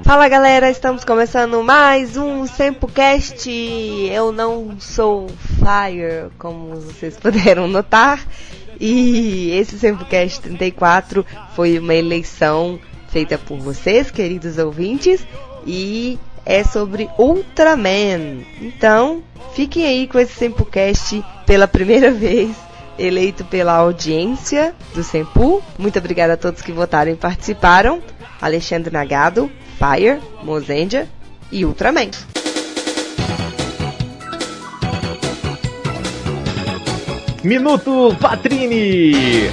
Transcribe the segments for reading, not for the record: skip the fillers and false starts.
Fala galera, estamos começando mais um Sempocast. Eu não sou Fire, como vocês puderam notar. E esse Sempocast 34 foi uma eleição feita por vocês, queridos ouvintes. E é sobre Ultraman. Então, fiquem aí com esse Sempocast pela primeira vez, eleito pela audiência do Sempu. Muito obrigada a todos que votaram e participaram. Alexandre Nagado, Fire, Mozendia e Ultraman. Minuto Patrini!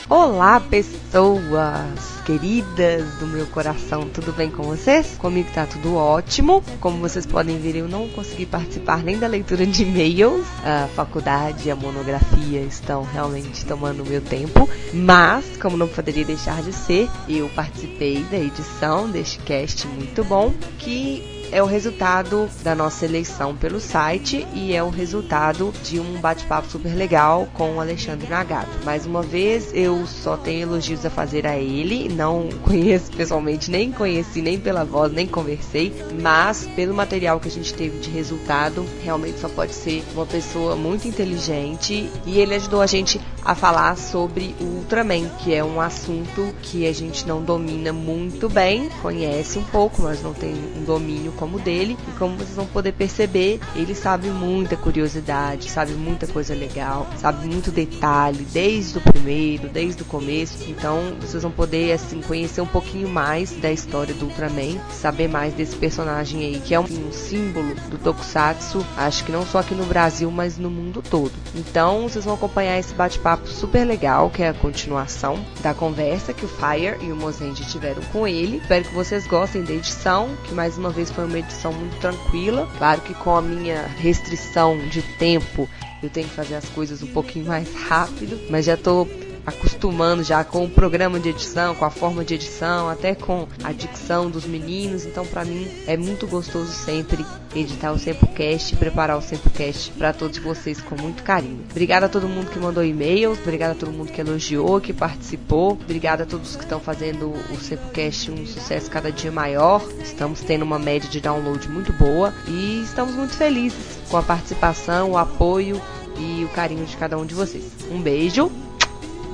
Olá, pessoas queridas do meu coração, tudo bem com vocês? Comigo tá tudo ótimo. Como vocês podem ver, eu não consegui participar nem da leitura de e-mails. A faculdade e a monografia estão realmente tomando o meu tempo, mas, como não poderia deixar de ser, eu participei da edição deste cast muito bom, que é o resultado da nossa eleição pelo site e é o resultado de um bate-papo super legal com o Alexandre Nagado. Mais uma vez, eu só tenho elogios a fazer a ele, não conheço pessoalmente, nem conheci, nem pela voz, nem conversei, mas pelo material que a gente teve de resultado, realmente só pode ser uma pessoa muito inteligente, e ele ajudou a gente a falar sobre o Ultraman, que é um assunto que a gente não domina muito bem, conhece um pouco, mas não tem um domínio como o dele, e como vocês vão poder perceber, ele sabe muita curiosidade, sabe muita coisa legal, sabe muito detalhe, desde o primeiro, desde o começo. Então vocês vão poder assim conhecer um pouquinho mais da história do Ultraman, saber mais desse personagem aí, que é um símbolo do Tokusatsu, acho que não só aqui no Brasil, mas no mundo todo. Então vocês vão acompanhar esse bate-papo super legal, que é a continuação da conversa que o Fire e o Mozenji tiveram com ele. Espero que vocês gostem da edição, que mais uma vez foi uma edição muito tranquila. Claro que com a minha restrição de tempo eu tenho que fazer as coisas um pouquinho mais rápido, mas já tô acostumando já com o programa de edição, com a forma de edição, até com a dicção dos meninos. Então pra mim é muito gostoso sempre editar o Sempocast e preparar o Sempocast para todos vocês com muito carinho. Obrigada a todo mundo que mandou e-mails, obrigada a todo mundo que elogiou, que participou, obrigada a todos que estão fazendo o Sempocast um sucesso cada dia maior. Estamos tendo uma média de download muito boa e estamos muito felizes com a participação, o apoio e o carinho de cada um de vocês. Um beijo!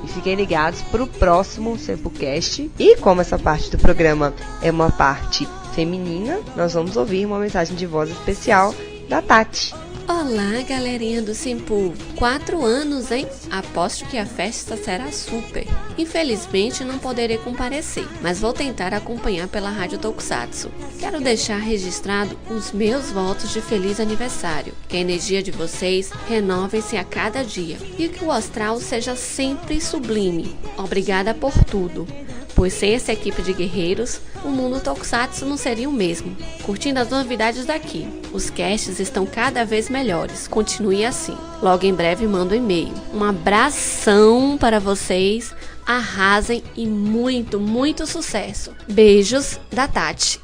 E fiquem ligados para o próximo Sempocast. E como essa parte do programa é uma parte feminina, nós vamos ouvir uma mensagem de voz especial da Tati. Olá, galerinha do Sempu. 4 anos, hein? Aposto que a festa será super. Infelizmente não poderei comparecer, mas vou tentar acompanhar pela Rádio Tokusatsu. Quero deixar registrado os meus votos de feliz aniversário. Que a energia de vocês renove-se a cada dia e que o astral seja sempre sublime. Obrigada por tudo, pois sem essa equipe de guerreiros, o mundo Tokusatsu não seria o mesmo. Curtindo as novidades daqui. Os casts estão cada vez melhores. Continue assim. Logo em breve mando um e-mail. Um abração para vocês. Arrasem e muito, muito sucesso. Beijos da Tati.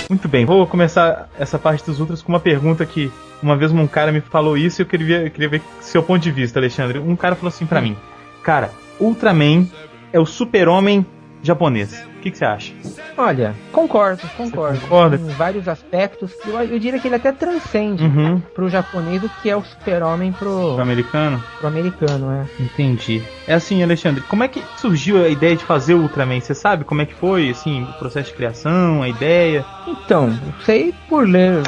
Muito bem, vou começar essa parte dos Ultras com uma pergunta que uma vez um cara me falou isso e eu queria ver seu ponto de vista, Alexandre. Um cara falou assim pra mim: cara, Ultraman é o super-homem japonês. O que você acha? Olha, concordo. Você concorda? Em vários aspectos. Eu diria que ele até transcende pro japonês o que é o super-homem pro americano? Pro americano, é. Entendi. É assim, Alexandre, como é que surgiu a ideia de fazer o Ultraman? Você sabe como é que foi, assim, o processo de criação, a ideia? Então, eu sei por ler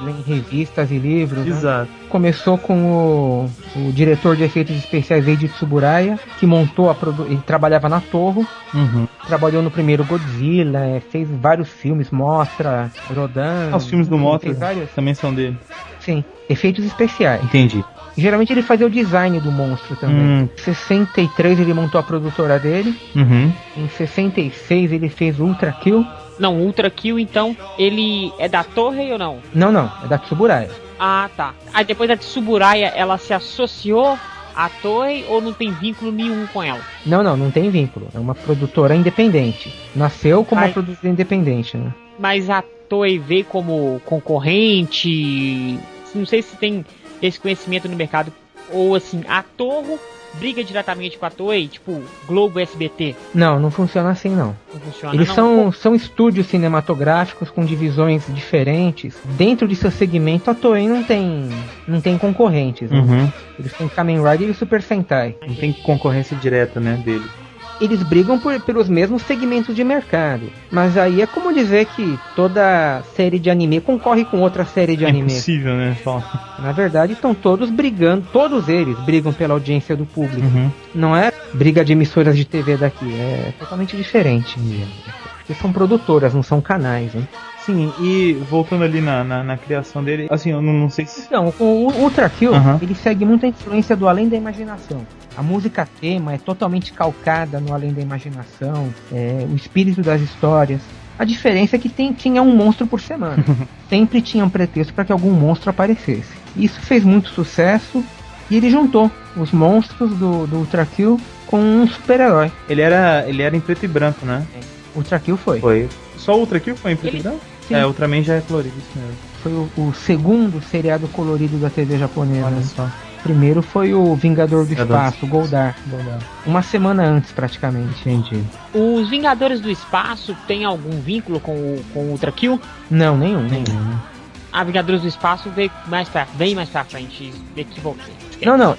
em revistas e livros. Exato. Né? Começou com o diretor de efeitos especiais Eiji Tsuburaya, que montou ele trabalhava na Toho, trabalhou no primeiro Godzilla, fez vários filmes, Mostra, Rodan. Os filmes do Mostra também são dele. Sim, efeitos especiais. Entendi. Geralmente ele fazia o design do monstro também. Em 63 ele montou a produtora dele. Em 66 ele fez Ultra Kill. Não, Ultra Kill, então, ele é da Torre ou não? Não, é da Tsuburaya. Ah, tá. Aí depois da Tsuburaya, ela se associou à Toei ou não tem vínculo nenhum com ela? Não tem vínculo. É uma produtora independente. Nasceu como uma produtora independente, né? Mas a Toei vê como concorrente? Não sei se tem esse conhecimento no mercado. Ou assim, a Toho briga diretamente com a Toei, tipo Globo SBT? Não funciona assim não. Não funciona, Eles não? são estúdios cinematográficos com divisões diferentes. Dentro de seu segmento, a Toei não tem concorrentes. Né? Uhum. Eles têm Kamen Rider e Super Sentai. Não tem concorrência direta, né, dele. Eles brigam pelos mesmos segmentos de mercado. Mas aí é como dizer que toda série de anime concorre com outra série de É anime. impossível, né? Na verdade, estão todos brigando, todos eles brigam pela audiência do público. Uhum. Não é briga de emissoras de TV daqui, é totalmente diferente. Porque são produtoras, não são canais, hein? Sim, e voltando ali na criação dele, assim, eu não sei se... Então, o Ultra Kill, Uhum. ele segue muita influência do Além da Imaginação. A música tema é totalmente calcada no Além da Imaginação, o espírito das histórias. A diferença é que tinha um monstro por semana. Sempre tinha um pretexto para que algum monstro aparecesse. Isso fez muito sucesso e ele juntou os monstros do Ultra Kill com um super-herói. Ele era em preto e branco, né? Ultra Kill foi. Foi. Só o Ultra Kill foi em preto e branco? Sim. É, Ultraman já é colorido, isso mesmo. Foi o segundo seriado colorido da TV japonesa. Olha Né? só. Primeiro foi o Vingador do Vingador. Espaço, Goldar. Uma semana antes, praticamente. Entendi. Os Vingadores do Espaço tem algum vínculo com o Ultra Kill? Não, nenhum. A Vingadores do Espaço veio bem mais pra frente, me equivoquei. Não,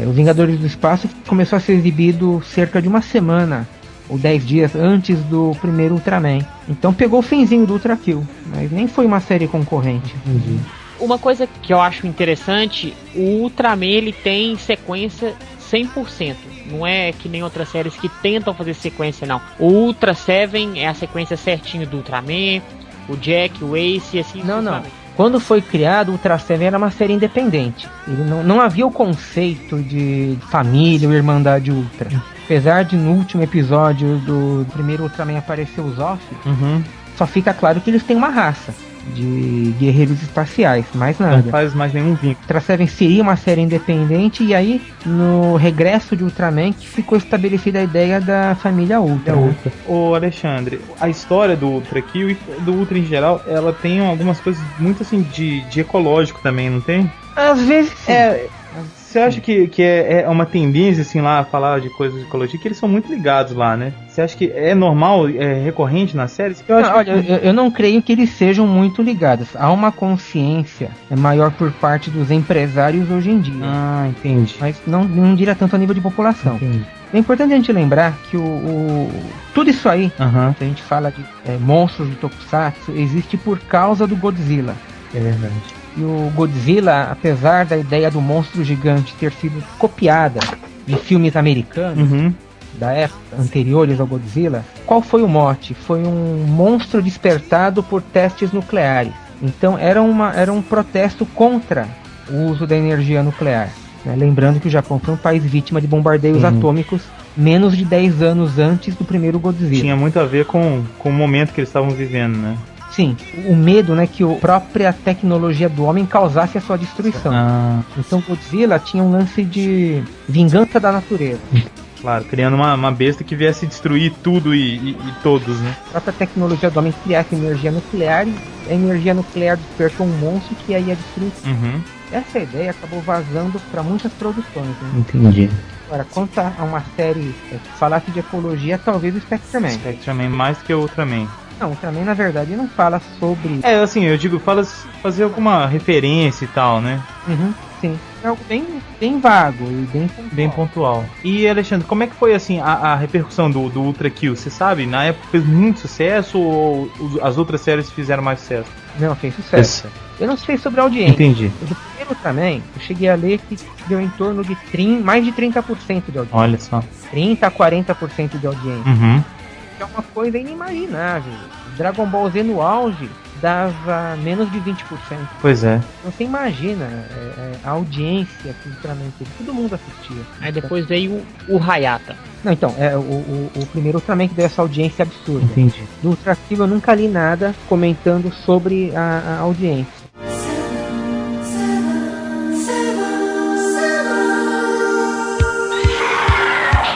o Vingadores do Espaço começou a ser exibido cerca de uma semana ou 10 dias antes do primeiro Ultraman. Então pegou o finzinho do Ultra Kill, mas nem foi uma série concorrente. Entendi. Uma coisa que eu acho interessante, o Ultraman ele tem sequência 100%. Não é que nem outras séries que tentam fazer sequência, não. O Ultra Seven é a sequência certinho do Ultraman, o Jack, o Ace e assim Não. Quando foi criado, o Ultra Seven era uma série independente. Ele não havia o conceito de família ou irmandade Ultra. Apesar de no último episódio do primeiro Ultraman aparecer o Zoff, só fica claro que eles têm uma raça de guerreiros espaciais, mais nada. Não faz mais nenhum vínculo. Ultra Seven seria uma série independente e aí no regresso de Ultraman que ficou estabelecida a ideia da família Ultra. Ô Alexandre, a história do Ultra Kill e do Ultra em geral, ela tem algumas coisas muito assim de ecológico também, não tem? Às vezes sim. Você acha que é uma tendência assim lá a falar de coisas de ecologia, que eles são muito ligados lá, né? Você acha que é normal, é recorrente nas séries? Eu não creio que eles sejam muito ligados. Há uma consciência maior por parte dos empresários hoje em dia. Ah, entendi. Mas não diria tanto a nível de população. Entendi. É importante a gente lembrar que tudo isso aí, que a gente fala de monstros de Tokusatsu, existe por causa do Godzilla. É verdade. E o Godzilla, apesar da ideia do monstro gigante ter sido copiada em filmes americanos da época anteriores ao Godzilla, qual foi o mote? Foi um monstro despertado por testes nucleares. Então era um protesto contra o uso da energia nuclear. Né? Lembrando que o Japão foi um país vítima de bombardeios atômicos menos de 10 anos antes do primeiro Godzilla. Tinha muito a ver com o momento que eles estavam vivendo, né? Sim, o medo, né, que a própria tecnologia do homem causasse a sua destruição. Então Godzilla tinha um lance de vingança da natureza. Claro, criando uma besta que viesse destruir tudo e todos, né? A própria tecnologia do homem criasse energia nuclear e a energia nuclear despertou um monstro que aí ia destruir. Essa ideia acabou vazando para muitas produções. Né? Entendi. Agora, quanto a uma série que falasse de ecologia, talvez o Spectreman. Spectreman mais que o Ultraman. Não, o Ultraman na verdade não fala sobre... assim, eu digo, fazer alguma referência e tal, né? Sim, é algo bem vago e bem pontual. E Alexandre, como é que foi assim a repercussão do Ultra Kill? Você sabe, na época fez muito sucesso ou as outras séries fizeram mais sucesso? Não, fez sucesso. Eu não sei sobre a audiência. Entendi. Do primeiro Ultraman, eu cheguei a ler que deu em torno de mais de 30% de audiência. Olha só. 30 a 40% de audiência. É uma coisa inimaginável. Dragon Ball Z no auge dava menos de 20%. Pois é. Então você imagina a audiência que o Ultraman teve. Todo mundo assistia. Aí depois veio o Hayata. Não, então, o primeiro Ultraman que deu essa audiência absurda. Entendi. Do Ultra Kill eu nunca li nada comentando sobre a audiência.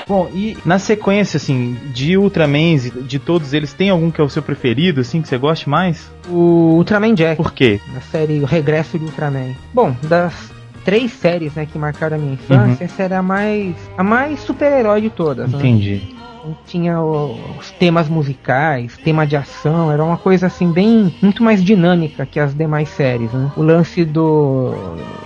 Bom, e na sequência, assim, de Ultramans, de todos eles, tem algum que é o seu preferido, assim, que você goste mais? O Ultraman Jack. Por quê? Na série O Regresso de Ultraman. Bom, das 3 séries, né, que marcaram a minha infância, essa era a mais super-herói de todas. Entendi. Né? Tinha os temas musicais, tema de ação, era uma coisa assim muito mais dinâmica que as demais séries, né? O lance do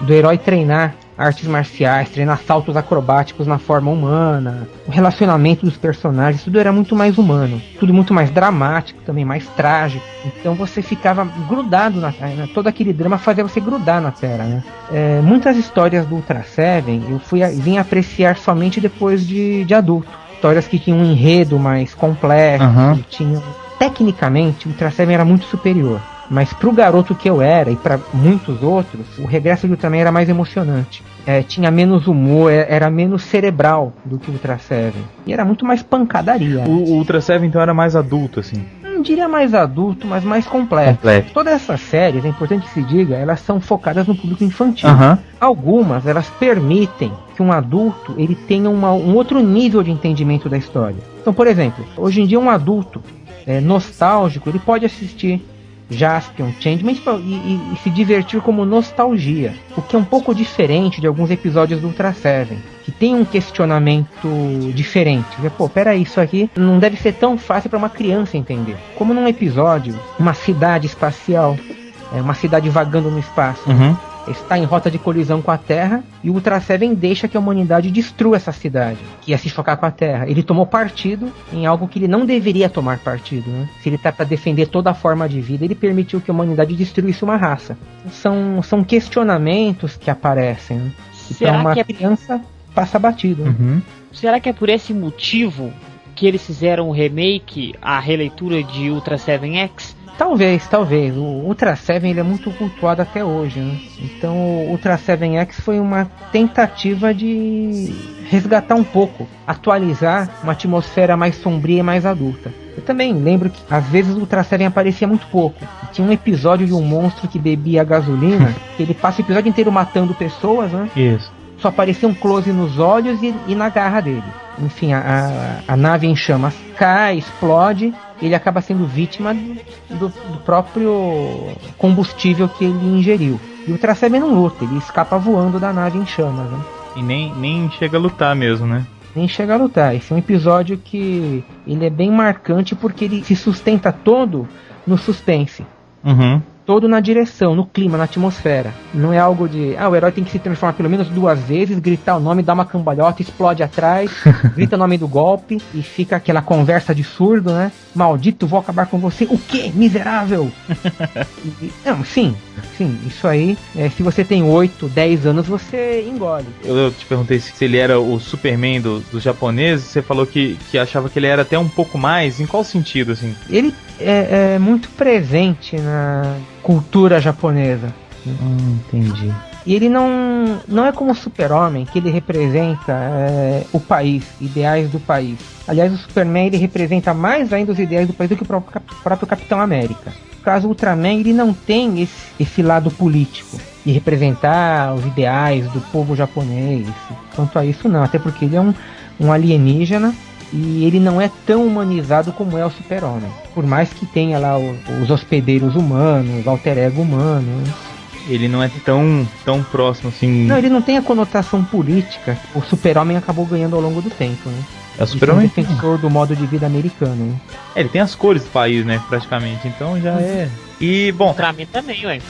herói treinar artes marciais, treinar saltos acrobáticos na forma humana, o relacionamento dos personagens, tudo era muito mais humano, tudo muito mais dramático, também mais trágico. Então você ficava grudado na Terra, né? Todo aquele drama fazia você grudar na Terra, né? Muitas histórias do Ultra Seven eu vim apreciar somente depois de adulto. Histórias que tinham um enredo mais complexo, tinham... Tecnicamente, o Ultra Seven era muito superior. Mas pro garoto que eu era, e para muitos outros, o Regresso de Ultraman era mais emocionante. Tinha menos humor, era menos cerebral do que o Ultra Seven. E era muito mais pancadaria. O Ultra Seven, então, era mais adulto, assim? Não diria mais adulto, mas mais completo. Todas essas séries, é importante que se diga, elas são focadas no público infantil. Algumas, elas permitem que um adulto ele tenha um outro nível de entendimento da história. Então, por exemplo, hoje em dia um adulto nostálgico, ele pode assistir Jaspion, Changeman e se divertir como nostalgia, o que é um pouco diferente de alguns episódios do Ultra Seven, que tem um questionamento diferente. Pô, peraí, isso aqui não deve ser tão fácil para uma criança entender. Como num episódio, uma cidade espacial, uma cidade vagando no espaço, está em rota de colisão com a Terra, e o Ultra Seven deixa que a humanidade destrua essa cidade, que ia se chocar com a Terra. Ele tomou partido em algo que ele não deveria tomar partido, né? Se ele está para defender toda a forma de vida, ele permitiu que a humanidade destruísse uma raça. São questionamentos que aparecem, né? Então uma criança passa batido. Né? Será que é por esse motivo que eles fizeram o remake, a releitura de Ultra Seven X? Talvez. O Ultra Seven ele é muito cultuado até hoje, né? Então o Ultra Seven X foi uma tentativa de resgatar um pouco, atualizar uma atmosfera mais sombria e mais adulta. Eu também lembro que às vezes o Ultra Seven aparecia muito pouco. Tinha um episódio de um monstro que bebia gasolina, que ele passa o episódio inteiro matando pessoas, né? Isso. Só aparecia um close nos olhos e na garra dele. Enfim, a nave em chamas cai, explode, e ele acaba sendo vítima do próprio combustível que ele ingeriu. E o Ultra Seven não luta, ele escapa voando da nave em chamas, né? E nem chega a lutar mesmo, né? Nem chega a lutar. Esse é um episódio que ele é bem marcante porque ele se sustenta todo no suspense. Todo na direção, no clima, na atmosfera. Não é algo de... o herói tem que se transformar pelo menos 2 vezes, gritar o nome, dar uma cambalhota, explode atrás, grita o nome do golpe e fica aquela conversa de surdo, né? Maldito, vou acabar com você. O quê? Miserável! Não, sim, isso aí, se você tem 8, 10 anos, você engole. Eu te perguntei se ele era o Superman dos japoneses, você falou que achava que ele era até um pouco mais, em qual sentido, assim? Ele é muito presente na cultura japonesa. Entendi. E ele não é como o Super-Homem, que ele representa o país, ideais do país. Aliás, o Superman ele representa mais ainda os ideais do país do que o próprio Capitão América. No caso, o Ultraman ele não tem esse lado político de representar os ideais do povo japonês. Quanto a isso, não. Até porque ele é um alienígena e ele não é tão humanizado como é o Super-Homem. Por mais que tenha lá os hospedeiros humanos, alter ego humano. Ele não é tão próximo assim. Não, ele não tem a conotação política que o Super-Homem acabou ganhando ao longo do tempo, né? É o Super-Homem defensor do modo de vida americano, né? Ele tem as cores do país, né, praticamente. Então já é. E, bom... Ultraman também, ué.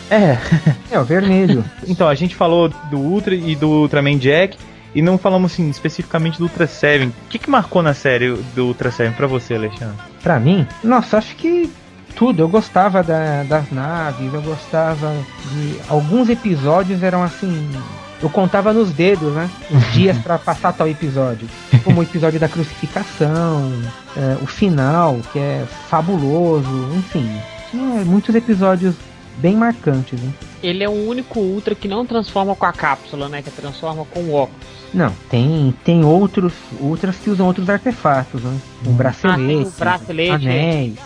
É o vermelho. Então, a gente falou do Ultra e do Ultraman Jack, e não falamos, assim, especificamente do Ultra Seven. O que marcou na série do Ultra Seven pra você, Alexandre? Pra mim? Nossa, acho que tudo. Eu gostava das naves, eu gostava de... Alguns episódios eram, assim... Eu contava nos dedos, né? Os dias pra passar tal episódio. Como o episódio da crucificação, o final, que é fabuloso, enfim. Tinha muitos episódios bem marcantes, né? Ele é o único Ultra que não transforma com a cápsula, né? Que transforma com o óculos. Não, tem outros Ultras que usam outros artefatos, né? O bracelete, anéis.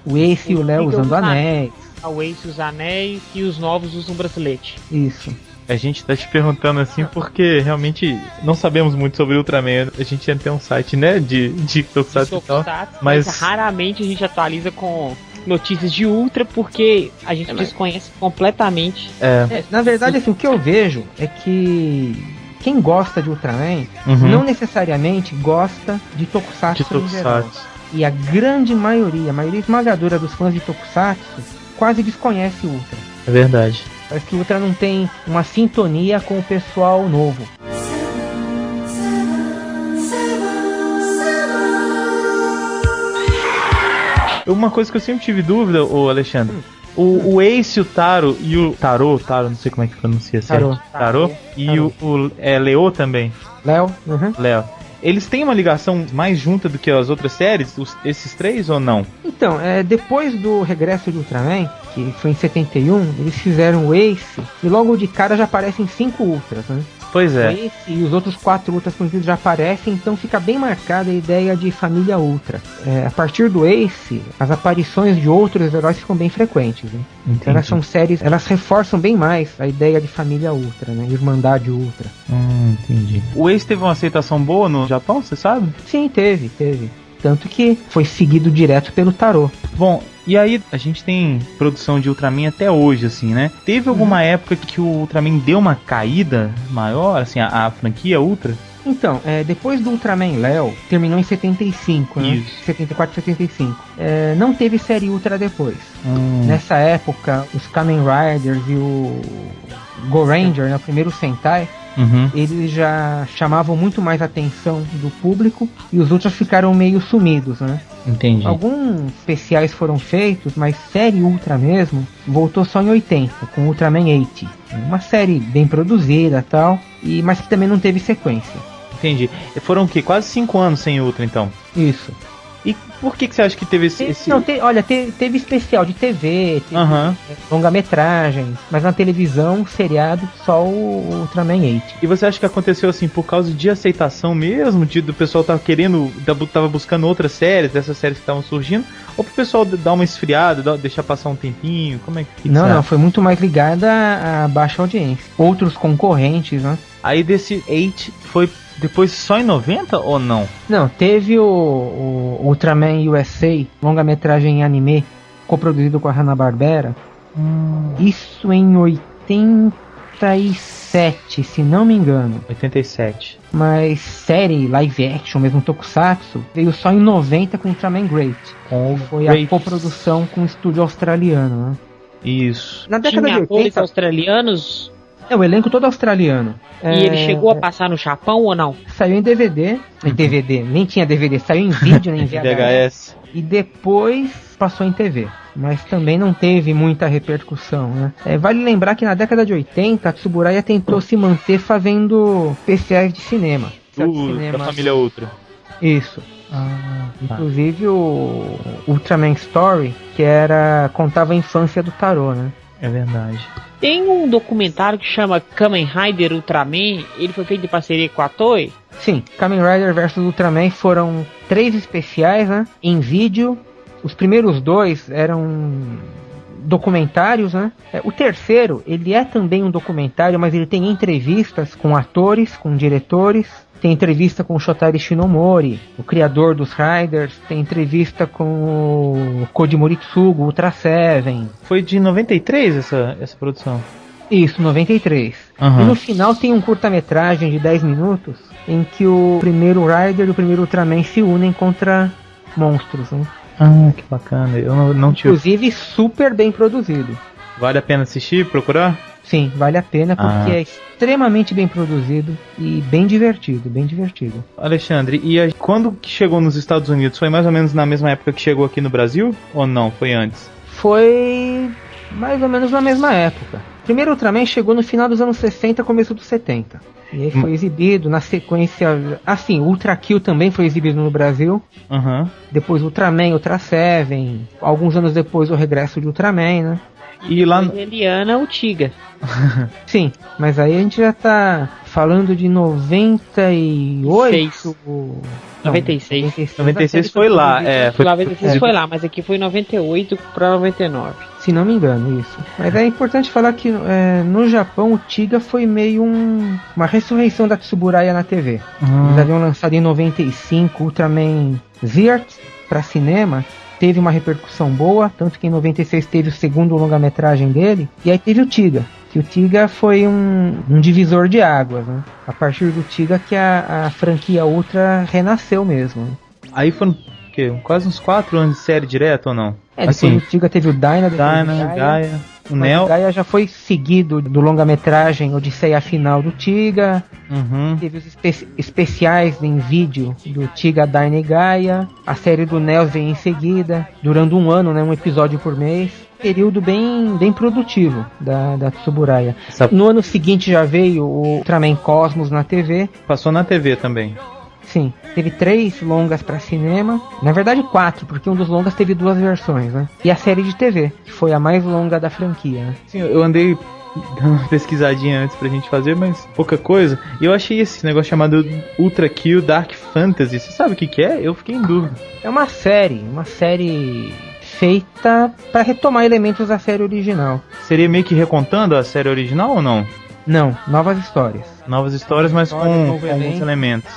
O Ace e o Léo usando anéis. O Ace usa anéis e os novos usam bracelete. Isso. A gente tá te perguntando assim porque realmente não sabemos muito sobre Ultraman. A gente ia ter um site, né, de Tokusatsu e tal, mas raramente a gente atualiza com notícias de Ultra porque a gente desconhece completamente. Na verdade, assim, o que eu vejo é que quem gosta de Ultraman não necessariamente gosta de Tokusatsu em geral. E a grande maioria, a maioria esmagadora dos fãs de Tokusatsu quase desconhece o Ultra. É verdade. Parece que o Ultra não tem uma sintonia com o pessoal novo. Uma coisa que eu sempre tive dúvida, ô Alexandre, o Ace, o Taro e o Taro, não sei como é que pronuncia certo. Taro. E o Leo também. Léo. Eles têm uma ligação mais junta do que as outras séries, esses três, ou não? Então, depois do regresso de Ultraman, que foi em 71, eles fizeram o Ace, e logo de cara já aparecem 5 Ultras, né? Pois é. O Ace e os outros 4 Ultras conhecidos já aparecem, então fica bem marcada a ideia de família Ultra. A partir do Ace, as aparições de outros heróis ficam bem frequentes, né? Então elas são séries, elas reforçam bem mais a ideia de família Ultra, né? Irmandade Ultra. Entendi. O Ace teve uma aceitação boa no Japão, você sabe? Sim, teve. Tanto que foi seguido direto pelo Tarô. Bom, e aí a gente tem produção de Ultraman até hoje, assim, né? Teve alguma época que o Ultraman deu uma caída maior, assim, a franquia Ultra? Então, depois do Ultraman Léo, terminou em 75, né? Isso. 74 e 75. Não teve série Ultra depois. Nessa época, os Kamen Riders e o Go Ranger, né, o primeiro Sentai, eles já chamavam muito mais a atenção do público e os Ultras ficaram meio sumidos, né? Entendi. Alguns especiais foram feitos, mas série Ultra mesmo voltou só em 80, com Ultraman 80. Uma série bem produzida e tal, mas que também não teve sequência. Entendi. Foram o quê? Quase 5 anos sem Ultra, então? Isso. E por que você acha que teve esse... Não, teve especial de TV, teve longa-metragem, mas na televisão, seriado, só o Ultraman 8. E você acha que aconteceu assim por causa de aceitação mesmo? Do pessoal tava buscando outras séries, dessas séries que estavam surgindo? Ou pro pessoal dar uma esfriada, deixar passar um tempinho? Como é que Não, foi muito mais ligada a baixa audiência. Outros concorrentes, né? Aí desse 8 foi depois só em 90 ou não? Não, teve o Ultraman USA, longa-metragem em anime, coproduzido com a Hanna-Barbera. Isso em 87, se não me engano. 87. Mas série, live action, mesmo Tokusatsu, veio só em 90 com Ultraman Great. Foi a coprodução com o estúdio australiano, né? Isso. Na década de 80, australianos... O elenco todo australiano. E ele chegou a passar no Japão ou não? Saiu em DVD. Nem tinha DVD, saiu em vídeo, nem VHS. E depois passou em TV. Mas também não teve muita repercussão, né? Vale lembrar que na década de 80, a Tsuburaya tentou se manter fazendo especiais de cinema. Da família Ultra. Isso. Inclusive o Ultraman Story, que contava a infância do Tarô, né? É verdade. Tem um documentário que chama Kamen Rider Ultraman, ele foi feito em parceria com a Toei? Sim, Kamen Rider vs Ultraman foram 3 especiais, né, em vídeo. Os primeiros 2 eram documentários, né? O terceiro, ele é também um documentário, mas ele tem entrevistas com atores, com diretores. Tem entrevista com o Shotari Shinomori, o criador dos Riders. Tem entrevista com o Koji Moritsugu, Ultra Seven. Foi de 93 essa produção? Isso, 93. E no final tem um curta-metragem de 10 minutos em que o primeiro Rider e o primeiro Ultraman se unem contra monstros, né? Que bacana. Eu não tive. Inclusive super bem produzido. Vale a pena assistir, procurar? Sim, vale a pena porque é extremamente bem produzido e bem divertido, Alexandre, e quando que chegou nos Estados Unidos? Foi mais ou menos na mesma época que chegou aqui no Brasil? Ou não? Foi antes? Foi mais ou menos na mesma época. O primeiro Ultraman chegou no final dos anos 60, começo dos 70. E aí foi exibido na sequência... Assim, Ultra Kill também foi exibido no Brasil. Depois Ultraman, Ultra Seven. Alguns anos depois o regresso de Ultraman, né? E lá Eliana Utiga. Sim, mas aí a gente já tá falando de 98. 96. 96 foi lá, 96 foi lá, mas aqui foi 98 pra 99. Se não me engano, isso. Mas é importante falar que no Japão o Tiga foi meio uma ressurreição da Tsuburaya na TV. Eles haviam lançado em 95 Ultraman Zeart para cinema. Teve uma repercussão boa, tanto que em 96 teve o segundo longa-metragem dele. E aí teve o Tiga. Que o Tiga foi um divisor de águas, né? A partir do Tiga que a franquia Ultra renasceu mesmo. Aí foram quase uns 4 anos de série direto ou não? Assim, depois o Tiga teve o Dyna, Gaia, o Neo. O Gaia já foi seguido do longa-metragem Odisseia Final do Tiga. Teve os especiais em vídeo do Tiga, Dyna e Gaia. A série do Neo veio em seguida, durando um ano, né, um episódio por mês. Período bem produtivo da Tsuburaya. No ano seguinte já veio o Ultraman Cosmos na TV. Passou na TV também. Sim, teve 3 longas para cinema, na verdade 4, porque um dos longas teve 2 versões, né? E a série de TV, que foi a mais longa da franquia, né? Sim, eu andei dando uma pesquisadinha antes pra gente fazer, mas pouca coisa. E eu achei esse negócio chamado Ultra Kill Dark Fantasy. Você sabe o que é? Eu fiquei em dúvida. É uma série feita para retomar elementos da série original. Seria meio que recontando a série original ou não? Não, novas histórias. Novas histórias, mas com alguns elementos.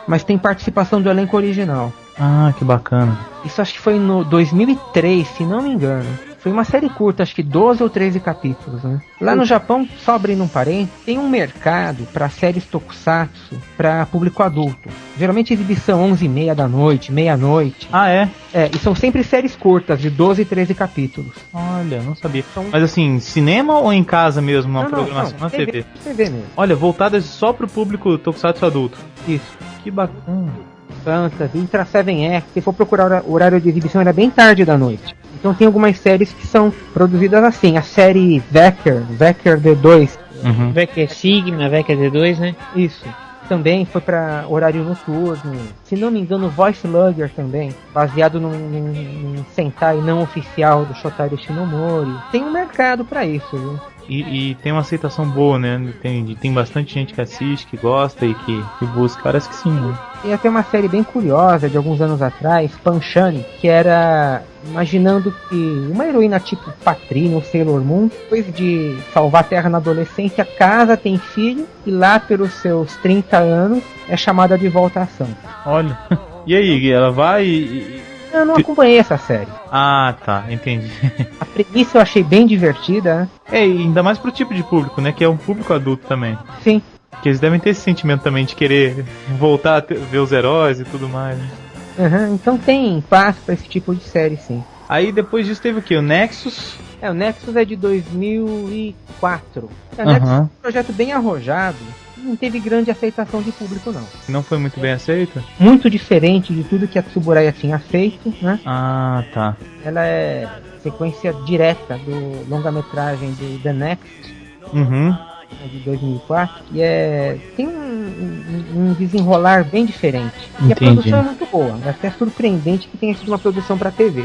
Mas tem participação do elenco original. Ah, que bacana. Isso acho que foi no 2003, se não me engano. Foi uma série curta, acho que 12 ou 13 capítulos, né? Lá no Japão, só abrindo um parênteses, tem um mercado para séries tokusatsu para público adulto. Geralmente exibição 11h30 da noite, meia-noite. Ah, é? E são sempre séries curtas, de 12 e 13 capítulos. Olha, não sabia. Mas assim, cinema ou em casa mesmo, uma programação na TV? TV mesmo. Olha, voltadas só pro público tokusatsu adulto. Isso. Que bacana. Fantasy, Ultra 7R, se for procurar o horário de exibição, era bem tarde da noite. Então tem algumas séries que são produzidas assim. A série Vecker D2. Vecker Sigma, Vecker D2, né? Isso. Também foi para horário noturno. Se não me engano, Voice Lugger também, baseado num Sentai não oficial do Shotaro Shinomori. Tem um mercado para isso, viu? E tem uma aceitação boa, né? Tem bastante gente que assiste, que gosta e que busca. Parece que sim, né? Tem até uma série bem curiosa de alguns anos atrás, Panchani, que era imaginando que uma heroína tipo Patrine ou Sailor Moon, depois de salvar a Terra na adolescência, casa, tem filho e lá pelos seus 30 anos é chamada de volta à ação. Olha, e aí, ela vai Eu não acompanhei essa série. Ah, tá, entendi. A premissa eu achei bem divertida, né? Ainda mais pro tipo de público, né? Que é um público adulto também. Sim. Que eles devem ter esse sentimento também de querer voltar a ver os heróis e tudo mais, né? Então tem espaço pra esse tipo de série, sim. Aí depois disso teve o quê? O Nexus? O Nexus é de 2004. O Nexus é um projeto bem arrojado. Não teve grande aceitação de público, não. Não foi muito bem aceita? Muito diferente de tudo que a Tsuburaya tinha feito, né? Ah, tá. Ela é sequência direta do longa-metragem do The Next, de 2004, e tem um desenrolar bem diferente. Entendi. E a produção é muito boa, é até surpreendente que tenha sido uma produção para TV.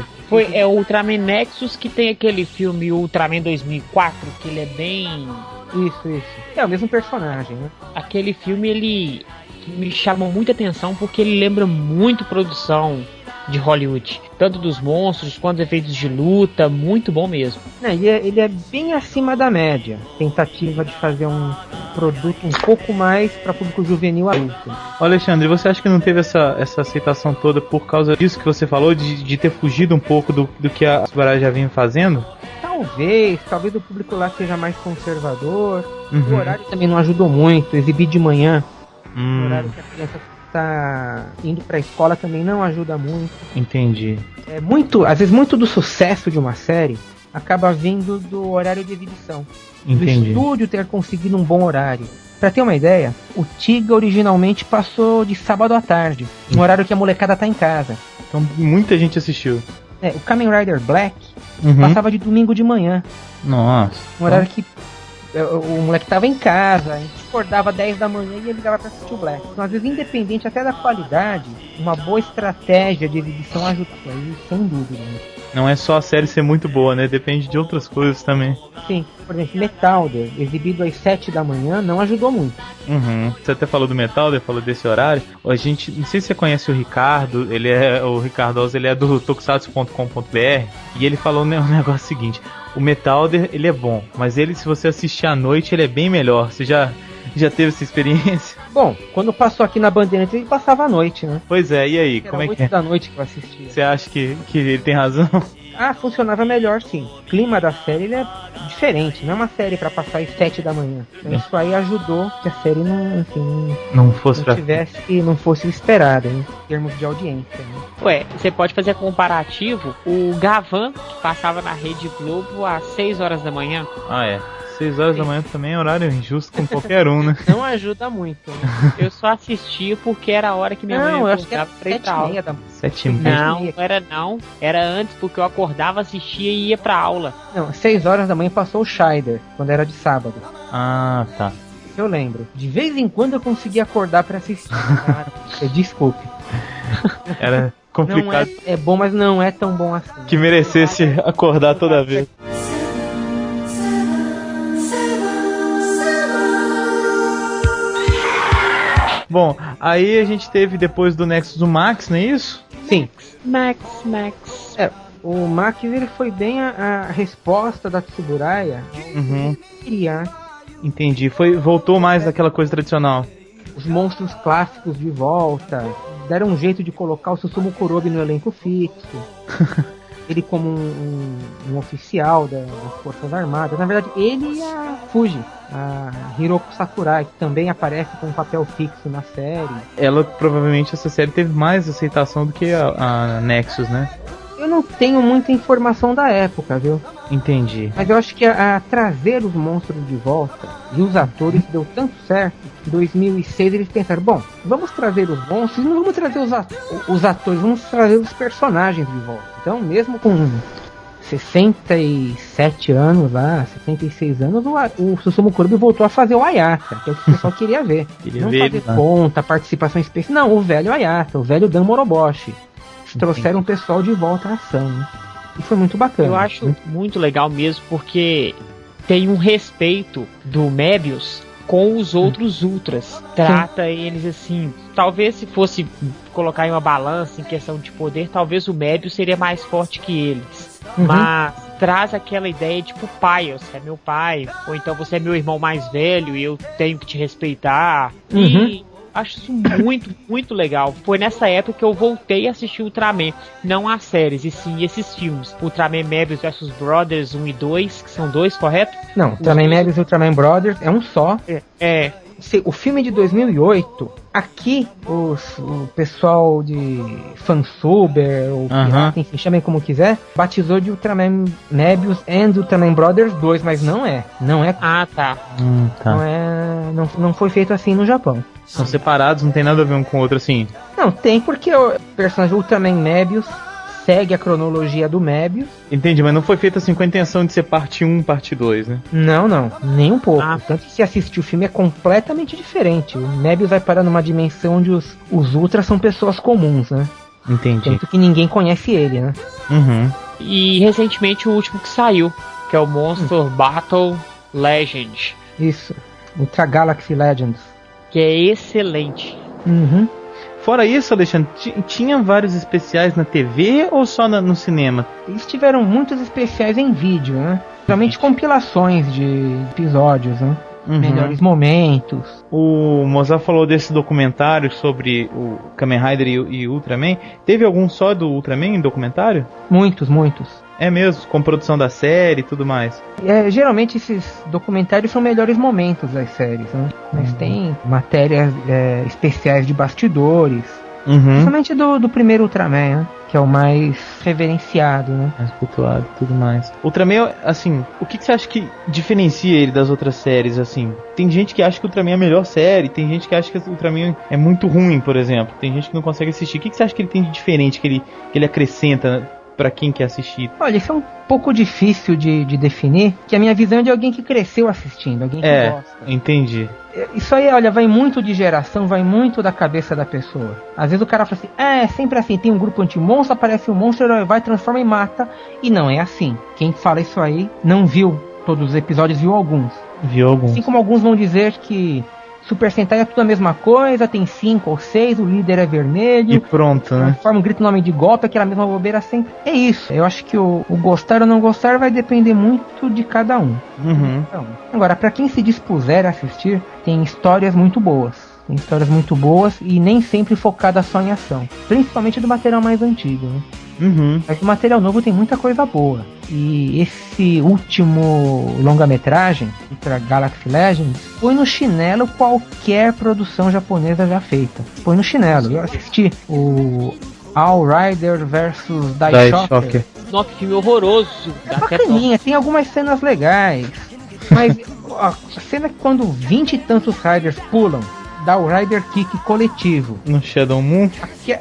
É o Ultraman Nexus que tem aquele filme Ultraman 2004, que ele é bem... Isso. É o mesmo personagem, né? Aquele filme, ele me chamou muita atenção porque ele lembra muito produção de Hollywood. Tanto dos monstros quanto dos efeitos de luta, muito bom mesmo. Ele é bem acima da média. Tentativa de fazer um produto um pouco mais para público juvenil adulto. Ô Alexandre, você acha que não teve essa aceitação toda por causa disso que você falou, de ter fugido um pouco do que a Tsuburaya já vinha fazendo? Talvez o público lá seja mais conservador. O horário também não ajudou muito. Exibir de manhã, o horário que a criança está indo para a escola também não ajuda muito. Entendi. Às vezes muito do sucesso de uma série acaba vindo do horário de exibição. Entendi. Do estúdio ter conseguido um bom horário. Pra ter uma ideia, o Tiga originalmente passou de sábado à tarde, um horário que a molecada tá em casa. Então muita gente assistiu. O Kamen Rider Black passava de domingo de manhã. Nossa. Um horário que o moleque tava em casa, a gente acordava 10 da manhã e ia ligava pra assistir o Black. Então, às vezes, independente até da qualidade, uma boa estratégia de exibição ajuda aí, sem dúvida. Né? Não é só a série ser muito boa, né? Depende de outras coisas também. Sim, por exemplo, Metalder, exibido às 7 da manhã, não ajudou muito. Uhum. Você até falou do Metalder, falou desse horário. A gente, não sei se você conhece o Ricardo, o Ricardo Oz, ele é do tokusatsu.com.br, e ele falou um negócio seguinte: o Metalder, ele é bom, mas ele, se você assistir à noite, ele é bem melhor. Você já teve essa experiência? Bom, quando passou aqui na Bandeirantes, ele passava à noite, né? Pois é, e aí, Era como é que 8 é? da noite que eu assistia. Você acha que ele tem razão? Ah, funcionava melhor, sim. O clima da série, ele é diferente, não é uma série pra passar às 7 da manhã. Então, isso aí ajudou que a série não fosse não fosse esperada, em termos de audiência. Né? Ué, você pode fazer comparativo, o Gavan, que passava na Rede Globo às 6 horas da manhã. Ah, é. 6 horas da manhã também é horário injusto com qualquer um, né? Não ajuda muito. Né? Eu só assistia porque era a hora que minha mãe eu acho que era pra ir pra aula. 7h30. Não era não. Era antes, porque eu acordava, assistia e ia pra aula. Não, 6 horas da manhã passou o Scheider, quando era de sábado. Ah, tá. Eu lembro. De vez em quando eu conseguia acordar pra assistir. Desculpe. Era complicado. Não é bom, mas não é tão bom assim. Que merecesse acordar toda vez. Bom, aí a gente teve depois do Nexus o Max, não é isso? Sim. Max. O Max, ele foi bem a resposta da Tsuburaya. Uhum. Criar. Entendi. Voltou mais daquela coisa tradicional. Os monstros clássicos de volta. Deram um jeito de colocar o Susumu Kurobi no elenco fixo. Ele como um oficial das Forças Armadas. Na verdade, ele e a Fuji, a Hiroko Sakurai, que também aparece com um papel fixo na série. Ela, provavelmente, essa série teve mais aceitação do que a Nexus, né? Eu não tenho muita informação da época, viu? Entendi. Mas eu acho que a trazer os monstros de volta e os atores deu tanto certo. Em 2006 eles pensaram, bom, vamos trazer os monstros, não vamos trazer os atores, vamos trazer os personagens de volta. Então, mesmo com 67 anos lá, 66 anos, o Susumu Kurobi voltou a fazer o Ayaka, que é o que o pessoal queria ver. Não fazer conta, participação especial. Não, o velho Ayaka, o velho Dan Moroboshi. Trouxeram o pessoal de volta à ação, né? E foi muito bacana. Eu acho muito legal mesmo, porque tem um respeito do Mebius com os outros Ultras. Trata eles assim. Talvez se fosse colocar em uma balança em questão de poder, talvez o Mebius seria mais forte que eles. Mas traz aquela ideia tipo pai, você é meu pai, ou então você é meu irmão mais velho e eu tenho que te respeitar. E acho isso muito, muito legal. Foi nessa época que eu voltei a assistir Ultraman. Não as séries, e sim esses filmes. Ultraman Mebius vs Brothers 1 e 2, que são 2, correto? Não, Ultraman Mebius e Ultraman Brothers é um só. É. O filme de 2008, aqui o pessoal de fansuber, ou pirata, enfim, chamem como quiser, batizou de Ultraman Mebius and Ultraman Brothers 2, mas não é. Não é. Ah, tá. Não foi feito assim no Japão. São separados, não tem nada a ver um com o outro assim. Não, tem porque o personagem Ultraman Mebius segue a cronologia do Mebius. Entendi, mas não foi feito assim com a intenção de ser parte 1, parte 2, né? Não, nem um pouco. Tanto que se assistir o filme é completamente diferente. O Mebius vai parar numa dimensão onde os Ultras são pessoas comuns, né? Entendi. Tanto que ninguém conhece ele, né? E recentemente o último que saiu, que é o Monster Battle Legend. Isso, Ultra Galaxy Legends. Que é excelente. Fora isso, Alexandre, tinha vários especiais na TV ou só no cinema? Eles tiveram muitos especiais em vídeo, né? Geralmente compilações de episódios, né? Melhores momentos. O Mozart falou desse documentário sobre o Kamen Rider e Ultraman. Teve algum só do Ultraman em documentário? Muitos. É mesmo, com produção da série e tudo mais. Geralmente esses documentários são melhores momentos das séries, né? Mas tem matérias especiais de bastidores. Principalmente do primeiro Ultraman, né? Que é o mais reverenciado, né? Mais cultuado e tudo mais. Ultraman, assim, o que você acha que diferencia ele das outras séries, assim? Tem gente que acha que o Ultraman é a melhor série, tem gente que acha que o Ultraman é muito ruim, por exemplo. Tem gente que não consegue assistir. O que você acha que ele tem de diferente, que ele acrescenta pra quem quer assistir? Olha, isso é um pouco difícil de definir, que a minha visão é de alguém que cresceu assistindo, alguém que gosta. Entendi. Isso aí, olha, vai muito de geração, vai muito da cabeça da pessoa. Às vezes o cara fala assim, é sempre assim, tem um grupo anti-monstro, aparece um monstro, o herói vai, transforma e mata. E não é assim. Quem fala isso aí não viu todos os episódios, viu alguns. Assim como alguns vão dizer que Super Sentai é tudo a mesma coisa, tem 5 ou 6, o líder é vermelho. E pronto, né? Forma um grito nome de golpe, aquela mesma bobeira sempre. É isso. Eu acho que o gostar ou não gostar vai depender muito de cada um. Então, agora, pra quem se dispuser a assistir, tem histórias muito boas. Tem histórias muito boas e nem sempre focadas só em ação. Principalmente do material mais antigo, né? Mas o material novo tem muita coisa boa. E esse último longa-metragem, Ultra Galaxy Legends, põe no chinelo qualquer produção japonesa já feita. Põe no chinelo. Eu assisti o All Rider vs Daishocker. Nossa, que filme horroroso. É bacaninha, tem algumas cenas legais. Mas a cena que quando 20 e tantos Riders pulam, dá o Rider Kick coletivo no Shadow Moon.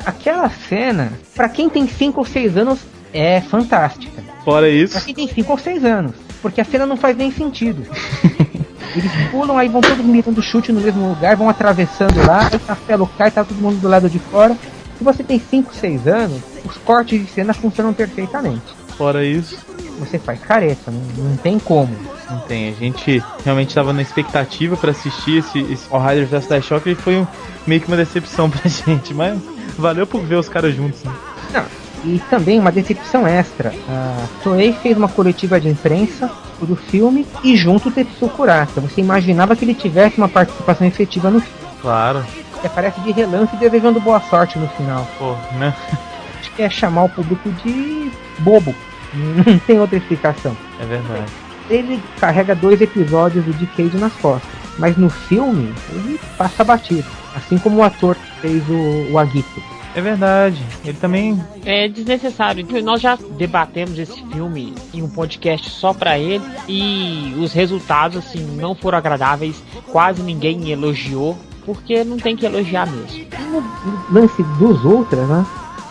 Aquela cena, pra quem tem 5 ou 6 anos, é fantástica. Fora isso, pra quem tem 5 ou 6 anos, porque a cena não faz nem sentido. Eles pulam, aí vão todos mirando chute no mesmo lugar, vão atravessando lá, o castelo cai, tá todo mundo do lado de fora. Se você tem 5, 6 anos, os cortes de cena funcionam perfeitamente. Fora isso, você faz careta, não tem como. Não tem, a gente realmente estava na expectativa para assistir esse All Riders vs Daishocker e foi meio que uma decepção pra gente, mas valeu por ver os caras juntos, né? Não, e também uma decepção extra, a Toei fez uma coletiva de imprensa do filme e junto o Tetsuo Kurata. Você imaginava que ele tivesse uma participação efetiva no filme. Claro. Ele aparece de relance desejando boa sorte no final. Pô, né? Acho que é chamar o público de bobo. Não tem outra explicação. É verdade. Ele carrega 2 episódios do Decade nas costas, mas no filme ele passa batido, assim como o ator que fez o Agito. É verdade, ele também é desnecessário. Nós já debatemos esse filme em um podcast só pra ele e os resultados assim não foram agradáveis, quase ninguém elogiou, porque não tem que elogiar mesmo. E no lance dos Ultras, né?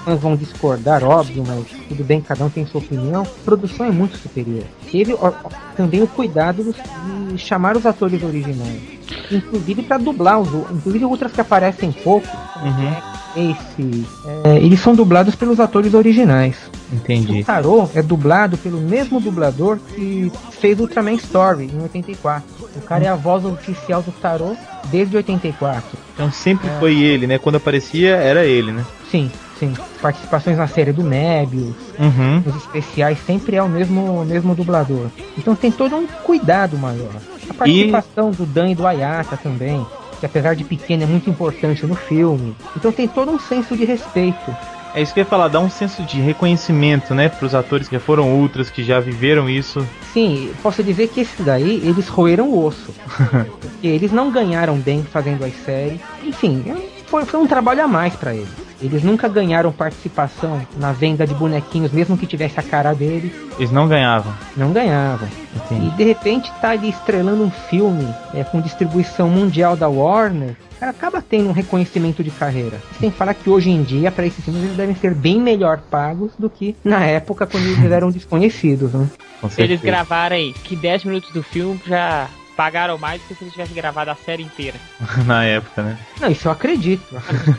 Nós vamos discordar, óbvio, mas tudo bem, cada um tem sua opinião. A produção é muito superior. Teve também o cuidado de chamar os atores originais, inclusive para dublar inclusive outras que aparecem pouco. Eles são dublados pelos atores originais. Entendi. O Tarô é dublado pelo mesmo dublador que fez Ultraman Story em 84. O cara é a voz oficial do Tarô desde 84. Então sempre foi ele, né? Quando aparecia era ele, né? Sim. Participações na série do Mebius, nos especiais, sempre é o mesmo dublador. Então tem todo um cuidado maior. A participação do Dan e do Ayaka também, que apesar de pequeno é muito importante no filme. Então tem todo um senso de respeito. É isso que eu ia falar, dá um senso de reconhecimento, né, pros atores que já foram ultras, que já viveram isso. Sim, posso dizer que esses daí, eles roeram o osso. Porque eles não ganharam bem fazendo as séries. Enfim, foi um trabalho a mais pra eles. Eles nunca ganharam participação na venda de bonequinhos, mesmo que tivesse a cara deles. Eles não ganhavam? Não ganhavam. Entendi. E de repente tá ali estrelando um filme com distribuição mundial da Warner. O cara acaba tendo um reconhecimento de carreira. Sem falar que hoje em dia, para esses filmes, eles devem ser bem melhor pagos do que na época quando eles eram desconhecidos, né? Se eles gravarem que 10 minutos do filme já pagaram mais do que se eles tivessem gravado a série inteira. Na época, né? Não, isso eu acredito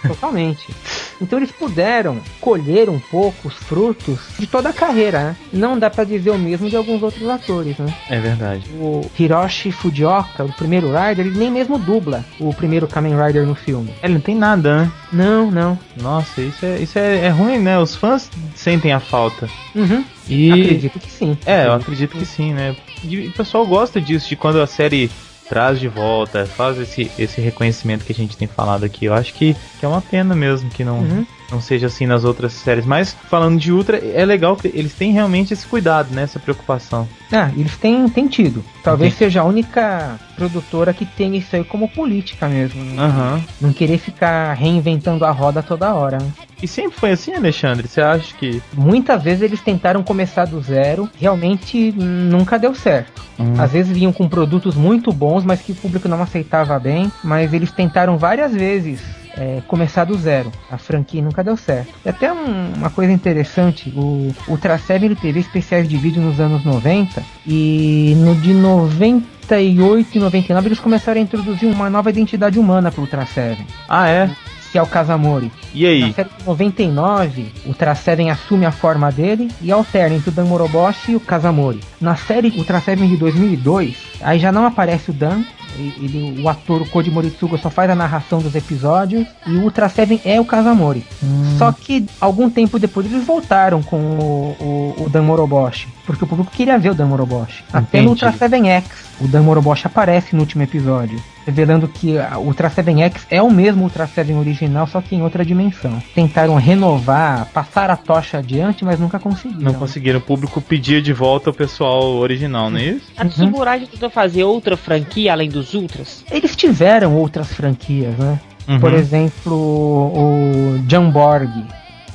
totalmente. Então eles puderam colher um pouco os frutos de toda a carreira, né? Não dá pra dizer o mesmo de alguns outros atores, né? É verdade. O Hiroshi Fujioka, o primeiro Rider, ele nem mesmo dubla o primeiro Kamen Rider no filme. Ele não tem nada, né? Não. Nossa, isso é ruim, né? Os fãs sentem a falta. E... acredito que sim. Eu acredito que sim, né? E o pessoal gosta disso, de quando a série traz de volta, faz esse reconhecimento que a gente tem falado aqui. Eu acho que é uma pena mesmo que não seja assim nas outras séries. Mas falando de Ultra, é legal que eles têm realmente esse cuidado, né? Essa preocupação. Eles têm tido. Talvez seja a única produtora que tem isso aí como política mesmo. Né? Não querer ficar reinventando a roda toda hora, né? E sempre foi assim, Alexandre? Você acha que... Muitas vezes eles tentaram começar do zero, realmente nunca deu certo. Às vezes vinham com produtos muito bons, mas que o público não aceitava bem. Mas eles tentaram várias vezes começar do zero. A franquia nunca deu certo. E até uma coisa interessante, o Ultra Seven ele teve especiais de vídeo nos anos 90 e no de 98 e 99 eles começaram a introduzir uma nova identidade humana pro Ultra Seven. Ah, é? Que é o Kazamori. E aí? Na série de 99, o Ultra Seven assume a forma dele e alterna entre o Dan Moroboshi e o Kazamori. Na série Ultra Seven de 2002, aí já não aparece o Dan, o ator, o Koji Moritsuga, só faz a narração dos episódios e o Ultra Seven é o Kazamori. Só que algum tempo depois eles voltaram com o Dan Moroboshi, porque o público queria ver o Dan Moroboshi. Até no Ultra Seven X o Dan Moroboshi aparece no último episódio, revelando que o Ultra Seven X é o mesmo Ultra Seven original, só que em outra dimensão. Tentaram renovar, passar a tocha adiante, mas nunca conseguiram. Não conseguiram, o público pedia de volta o pessoal original, não é isso? A Tsuburaya tentou fazer outra franquia além dos Ultras? Eles tiveram outras franquias, né? Por exemplo, o Jamborg.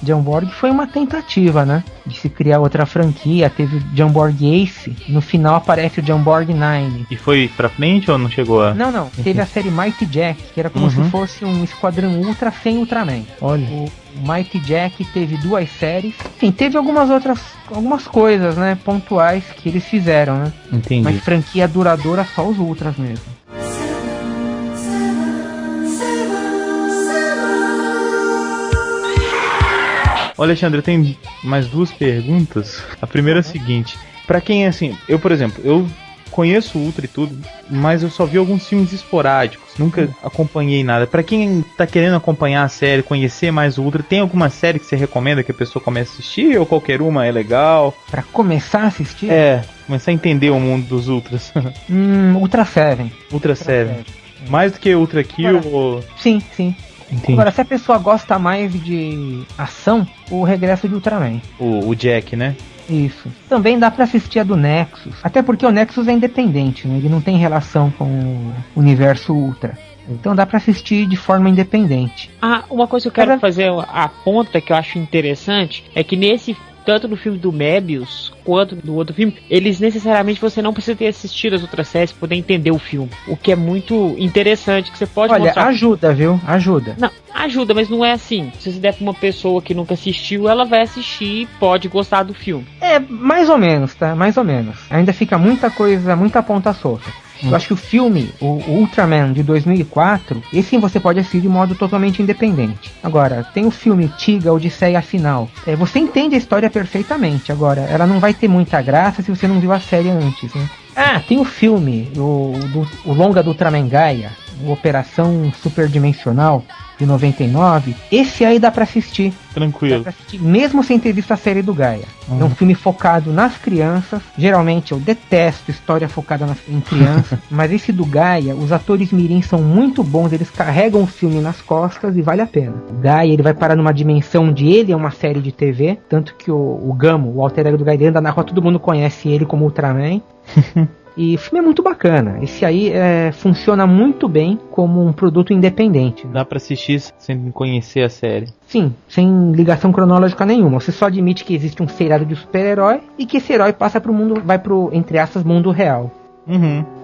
Jamborg foi uma tentativa, né? De se criar outra franquia. Teve o Jamborg Ace. No final aparece o Jamborg 9. E foi pra frente ou não chegou a... Não. Teve a série Mighty Jack, que era como se fosse um Esquadrão Ultra sem Ultraman. Olha. O Mighty Jack teve 2 séries. Enfim, teve algumas coisas, né? Pontuais que eles fizeram, né? Entendi. Mas franquia duradoura só os Ultras mesmo. Ô Alexandre, eu tenho mais 2 perguntas. A primeira é a seguinte: pra quem, assim, eu, por exemplo, eu conheço o Ultra e tudo, mas eu só vi alguns filmes esporádicos, nunca acompanhei nada. Pra quem tá querendo acompanhar a série, conhecer mais o Ultra, tem alguma série que você recomenda que a pessoa comece a assistir, ou qualquer uma é legal? Pra começar a assistir? Começar a entender o mundo dos Ultras. Ultra Seven. Ultra Seven. Mais do que Ultra Kill? Ou... Sim. Entendi. Agora, se a pessoa gosta mais de ação, o Regresso de Ultraman. O Jack, né? Isso. Também dá pra assistir a do Nexus. Até porque o Nexus é independente, né? Ele não tem relação com o universo Ultra. Então dá pra assistir de forma independente. Uma coisa que eu quero fazer a ponta que eu acho interessante é que tanto no filme do Mebius quanto no outro filme, eles necessariamente você não precisa ter assistido as outras séries para poder entender o filme. O que é muito interessante, que você pode mostrar. Ajuda, viu? Ajuda. Não, ajuda, mas não é assim. Se você der pra uma pessoa que nunca assistiu, ela vai assistir e pode gostar do filme. Mais ou menos, tá? Mais ou menos. Ainda fica muita coisa, muita ponta solta. Eu acho que o filme, o Ultraman de 2004, esse sim você pode assistir de modo totalmente independente. Agora, tem o filme Tiga, Odisseia Final. Você entende a história perfeitamente. Agora, ela não vai ter muita graça se você não viu a série antes, né? Tem o filme, o longa do Ultraman Gaia, Operação Superdimensional, de 99, esse aí dá pra assistir. Tranquilo. Dá pra assistir, mesmo sem ter visto a série do Gaia. É um filme focado nas crianças. Geralmente eu detesto história focada em crianças. Mas esse do Gaia, os atores mirim são muito bons. Eles carregam o filme nas costas e vale a pena. O Gaia, ele vai parar numa dimensão onde ele é uma série de TV. Tanto que o Gamo, o alter ego do Gaia, ele anda na rua, todo mundo conhece ele como Ultraman. E o filme é muito bacana. Esse aí funciona muito bem como um produto independente. Dá pra assistir sem conhecer a série. Sim, sem ligação cronológica nenhuma. Você só admite que existe um seriado de super-herói e que esse herói passa pro mundo, vai pro, entre aspas, mundo real.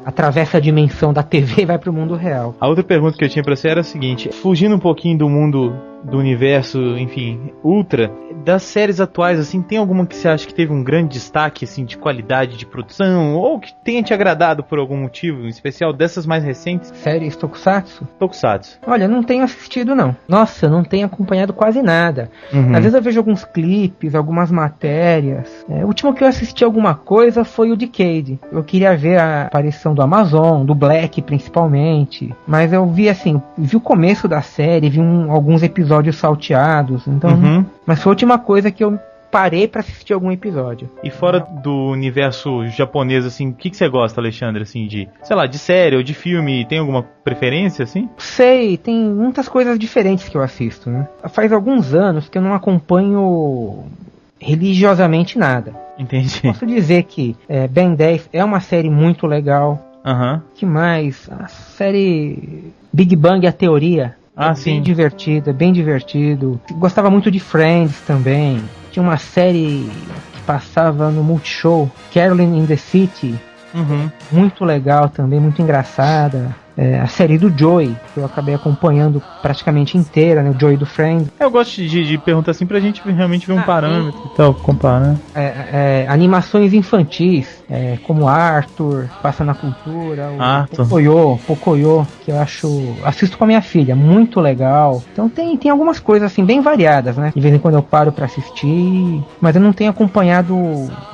Atravessa a dimensão da TV e vai pro mundo real. A outra pergunta que eu tinha pra você era a seguinte: fugindo um pouquinho do mundo, do universo, enfim, Ultra, das séries atuais, assim, tem alguma que você acha que teve um grande destaque, assim, de qualidade de produção, ou que tenha te agradado por algum motivo, em especial dessas mais recentes? Séries Tokusatsu? Tokusatsu. Olha, não tenho assistido, não. Nossa, não tenho acompanhado quase nada. Às vezes eu vejo alguns clipes, algumas matérias. O último que eu assisti alguma coisa foi o Decade. Eu queria ver a aparição do Amazon, do Black principalmente. Mas eu vi, assim, vi o começo da série, vi alguns episódios salteados. Então, mas foi a última coisa que eu parei pra assistir algum episódio. E fora do universo japonês, assim, o que você gosta, Alexandre, assim, de, sei lá, de série ou de filme? Tem alguma preferência, assim? Sei, tem muitas coisas diferentes que eu assisto, né? Faz alguns anos que eu não acompanho religiosamente nada. Entendi. Posso dizer que Ben 10 é uma série muito legal. Que mais? A série Big Bang, a Teoria. Sim. Bem divertida, bem divertido. Gostava muito de Friends também. Tinha uma série que passava no Multishow, Carolyn in the City. Muito legal também, muito engraçada. a série do Joey, que eu acabei acompanhando praticamente inteira, né? O Joey do Friends. Eu gosto de perguntar assim pra gente realmente ver um parâmetro e tal, comparar, né? Animações infantis, como Arthur, Passa na Cultura, o Pocoyo, que eu assisto com a minha filha, muito legal. Então tem algumas coisas assim bem variadas, né? De vez em quando eu paro pra assistir, mas eu não tenho acompanhado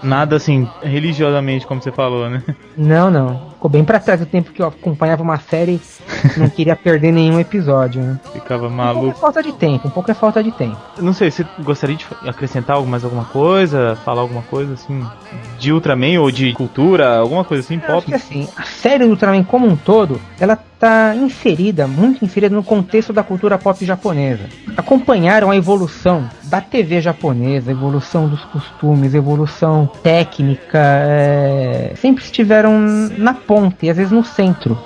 nada assim religiosamente, como você falou, né? Não. Ficou bem pra trás o tempo que eu acompanhava uma série, não queria perder nenhum episódio, né? Ficava maluco. Um pouco é falta de tempo. Não sei, você gostaria de acrescentar mais alguma coisa? Falar alguma coisa assim de Ultraman ou de cultura, alguma coisa assim, pop? Acho que assim, a série do Ultraman como um todo, ela tá muito inserida no contexto da cultura pop japonesa. Acompanharam a evolução da TV japonesa, a evolução dos costumes, a evolução técnica, sempre estiveram na ponta e às vezes no centro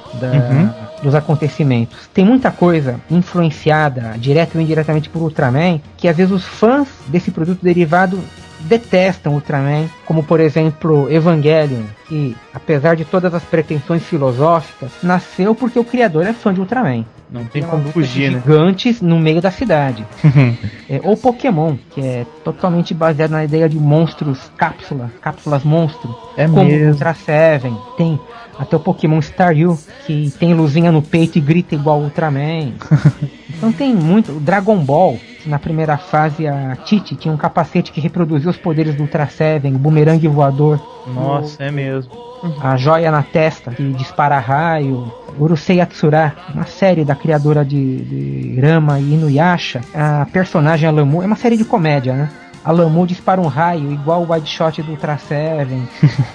dos acontecimentos. Tem muita coisa influenciada, direta ou indiretamente por Ultraman, que às vezes os fãs desse produto derivado detestam Ultraman, como por exemplo Evangelion, que apesar de todas as pretensões filosóficas, nasceu porque o criador é fã de Ultraman. Não tem como fugir, né? Gigantes no meio da cidade. Ou Pokémon, que é totalmente baseado na ideia de monstros cápsulas monstro. Como o Ultra Seven. Tem até o Pokémon Staryu, que tem luzinha no peito e grita igual o Ultraman. Então tem muito. O Dragon Ball, na primeira fase a Titi tinha um capacete que reproduzia os poderes do Ultra Seven, o bumerangue voador. Nossa, é mesmo. A joia na testa, que dispara raio. Urusei Yatsura, uma série da criadora de Rama e Inuyasha. A personagem Alamu é uma série de comédia, né? A Lamu dispara um raio igual o Wide Shot do Ultra Seven.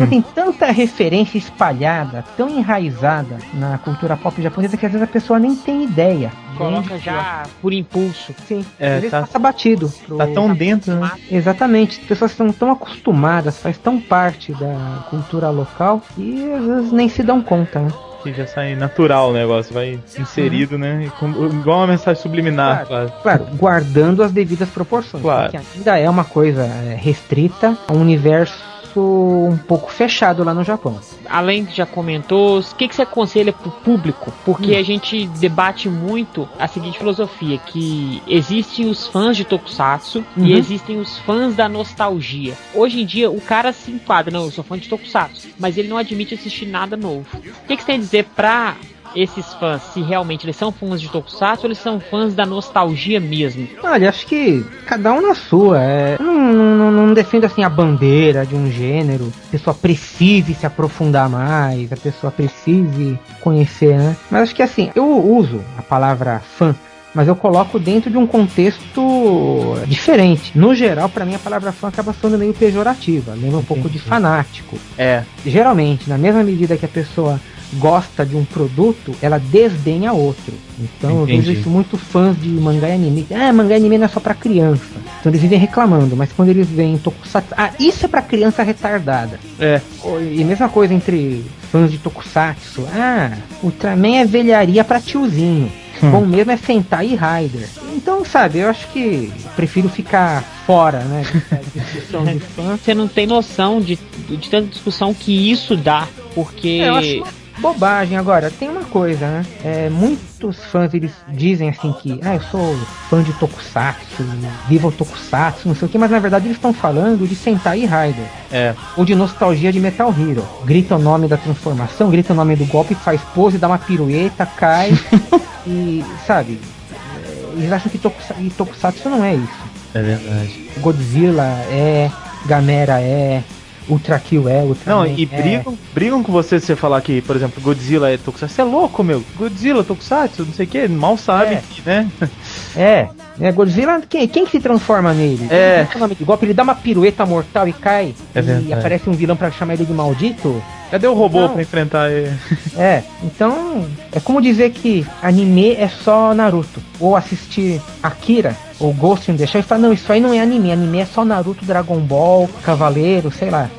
Tem tanta referência espalhada, tão enraizada na cultura pop japonesa que às vezes a pessoa nem tem ideia. Coloca já por impulso. Sim, às vezes passa batido. Tá tão dentro, né? Exatamente. As pessoas estão tão acostumadas, faz tão parte da cultura local e às vezes nem se dão conta, né? Que já sai natural o negócio, vai inserido, né? Igual uma mensagem subliminar. Claro, guardando as devidas proporções. Claro. Porque ainda é uma coisa restrita a um universo um pouco fechado lá no Japão. Além de já comentou, o que você aconselha pro público? Porque a gente debate muito a seguinte filosofia, que existem os fãs de Tokusatsu e existem os fãs da nostalgia. Hoje em dia o cara se enquadra, não, eu sou fã de Tokusatsu, mas ele não admite assistir nada novo. O que você tem a dizer pra esses fãs, se realmente eles são fãs de Tokusatsu ou eles são fãs da nostalgia mesmo? Olha, acho que cada um na sua. Não defendo assim a bandeira de um gênero. A pessoa precise se aprofundar mais, a pessoa precise conhecer, né? Mas acho que assim, eu uso a palavra fã, mas eu coloco dentro de um contexto diferente. No geral, pra mim, a palavra fã acaba sendo meio pejorativa, lembra um pouco de fanático. Geralmente, na mesma medida que a pessoa gosta de um produto, ela desdenha outro. Então eu vejo isso muito fãs de mangá e anime. Mangá e anime não é só pra criança. Então eles vivem reclamando, mas quando eles veem Tokusatsu, isso é pra criança retardada. E mesma coisa entre fãs de Tokusatsu. Ultraman é velharia pra tiozinho. Bom mesmo é Sentai e Rider. Então, sabe, eu acho que prefiro ficar fora, né, de discussão de fã. Você não tem noção de tanta discussão que isso dá, porque eu acho bobagem. Agora, tem uma coisa, né? Muitos fãs, eles dizem assim que eu sou fã de Tokusatsu, viva o Tokusatsu, não sei o que, mas na verdade eles estão falando de Sentai e Rider. Ou de nostalgia de Metal Hero. Grita o nome da transformação, grita o nome do golpe, faz pose, dá uma pirueta, cai e, sabe, eles acham que Tokusatsu não é isso. É verdade. Godzilla Gamera Ultra Kill Ultraman. Não, e brigam com você se você falar que, por exemplo, Godzilla é Tokusatsu. Você é louco, meu. Godzilla, Tokusatsu, não sei o que, mal sabe, né? Godzilla, quem que se transforma nele? O nome do golpe, ele dá uma pirueta mortal e cai. E aparece um vilão pra chamar ele de maldito. Cadê o robô pra enfrentar ele? Então é como dizer que anime é só Naruto. Ou assistir Akira ou Ghost in the Shell e falar, não, isso aí não é anime. Anime é só Naruto, Dragon Ball, Cavaleiro, sei lá.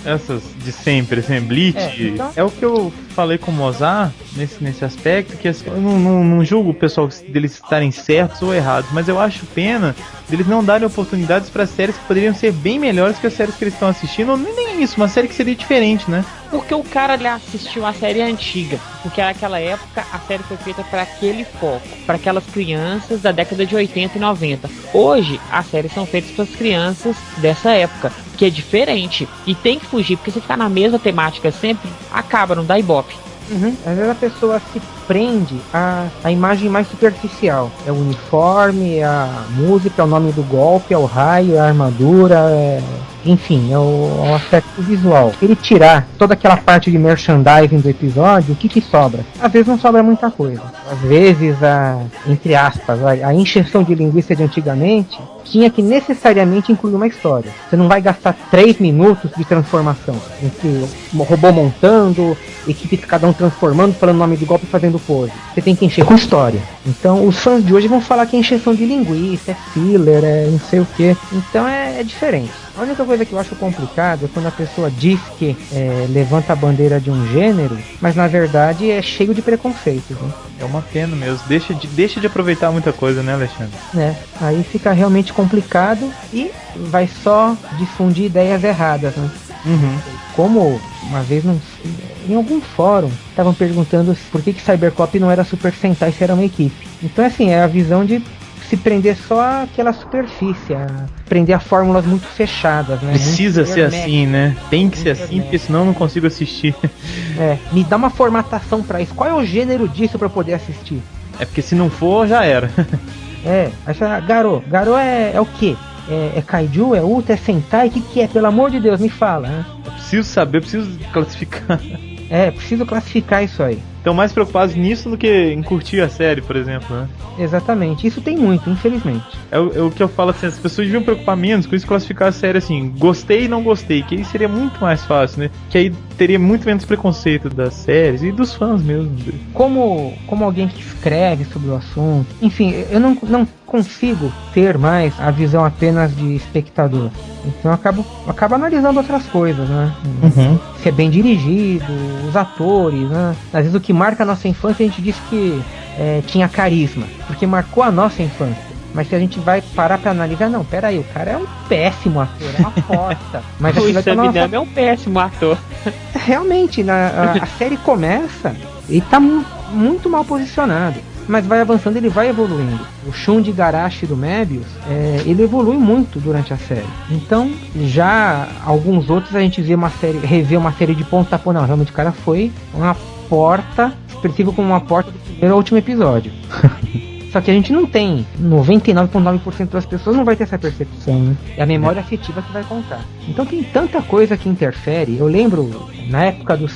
Essas de sempre, assim, Bleach. Então, é o que eu falei com o Mozart nesse aspecto, que assim, eu não julgo o pessoal deles estarem certos ou errados, mas eu acho pena deles não darem oportunidades para séries que poderiam ser bem melhores que as séries que eles estão assistindo, ou nem isso, uma série que seria diferente, né? Porque o cara ali assistiu a série antiga, porque naquela época a série foi feita para aquele foco, para aquelas crianças da década de 80 e 90. Hoje as séries são feitas para as crianças dessa época, que é diferente, e tem que fugir, porque se ficar na mesma temática sempre, acaba, não dá ibope. Às vezes a pessoa se prende à imagem mais superficial. É o uniforme, é a música, é o nome do golpe, é o raio, é a armadura, enfim, é o aspecto visual. Se ele tirar toda aquela parte de merchandising do episódio, o que sobra? Às vezes não sobra muita coisa. Às vezes, entre aspas, a encheção de linguiça de antigamente tinha que necessariamente incluir uma história. Você não vai gastar 3 minutos de transformação entre o robô montando, equipes cada um transformando, falando o nome do golpe e fazendo pose. Você tem que encher com história. Então os fãs de hoje vão falar que é encheção de linguiça, é filler, é não sei o que. Então é diferente. A única coisa que eu acho complicado é quando a pessoa diz que levanta a bandeira de um gênero, mas na verdade é cheio de preconceitos, né? É uma pena mesmo. Deixa de aproveitar muita coisa, né, Alexandre? Aí fica realmente complicado e vai só difundir ideias erradas, né? Como uma vez em algum fórum estavam perguntando por que Cybercop não era Super Sentai se era uma equipe. Então assim, é a visão de se prender só àquela superfície, prender a fórmulas muito fechadas, né? Precisa ser assim, né? Tem que ser assim, porque senão eu não consigo assistir. Me dá uma formatação pra isso. Qual é o gênero disso pra eu poder assistir? É porque se não for, já era. Aí você fala, Garou é o quê? É Kaiju? É Ultra? É Sentai? O que é? Pelo amor de Deus, me fala, né? Eu preciso saber, eu preciso classificar. Preciso classificar isso aí. Estão mais preocupados nisso do que em curtir a série, por exemplo, né? Exatamente, isso tem muito, infelizmente. É o que eu falo assim, as pessoas deviam preocupar menos com isso, classificar a série assim, gostei e não gostei, que aí seria muito mais fácil, né? Que aí teria muito menos preconceito das séries e dos fãs mesmo. Como alguém que escreve sobre o assunto, enfim, eu não consigo ter mais a visão apenas de espectador. Então eu acabo analisando outras coisas, né? Se é bem dirigido, os atores, né? Às vezes o que marca a nossa infância a gente diz que tinha carisma, porque marcou a nossa infância. Mas se a gente vai parar pra analisar, não, peraí, o cara é um péssimo ator, é uma aposta. Mas o Sam é um péssimo ator. Realmente, a série começa e tá muito mal posicionado. Mas vai avançando, ele vai evoluindo. O Shun de Garashi do Mebius, ele evolui muito durante a série. Então, já alguns outros a gente revê uma série de ponta a ponta. Não, realmente o cara foi uma porta, expressivo como uma porta do primeiro ao último episódio. Só que a gente não tem, 99,9% das pessoas não vai ter essa percepção, né? É a memória afetiva que vai contar. Então tem tanta coisa que interfere. Eu lembro, na época dos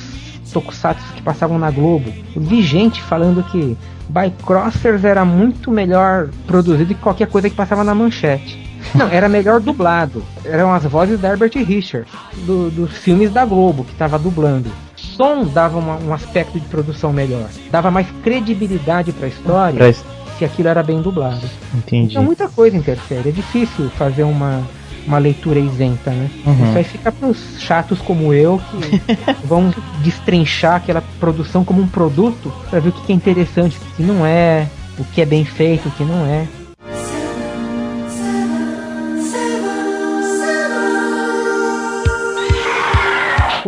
tokusatsu que passavam na Globo, eu vi gente falando que Bycrossers era muito melhor produzido que qualquer coisa que passava na Manchete. Não, era melhor dublado. Eram as vozes da Herbert Richards, dos filmes da Globo, que estava dublando. Som dava um aspecto de produção melhor. Dava mais credibilidade para a história se aquilo era bem dublado. Entendi. Então muita coisa interfere. É difícil fazer uma leitura isenta, né? Isso aí fica pros chatos como eu, que vão destrinchar aquela produção como um produto para ver o que é interessante, o que não é, o que é bem feito, o que não é.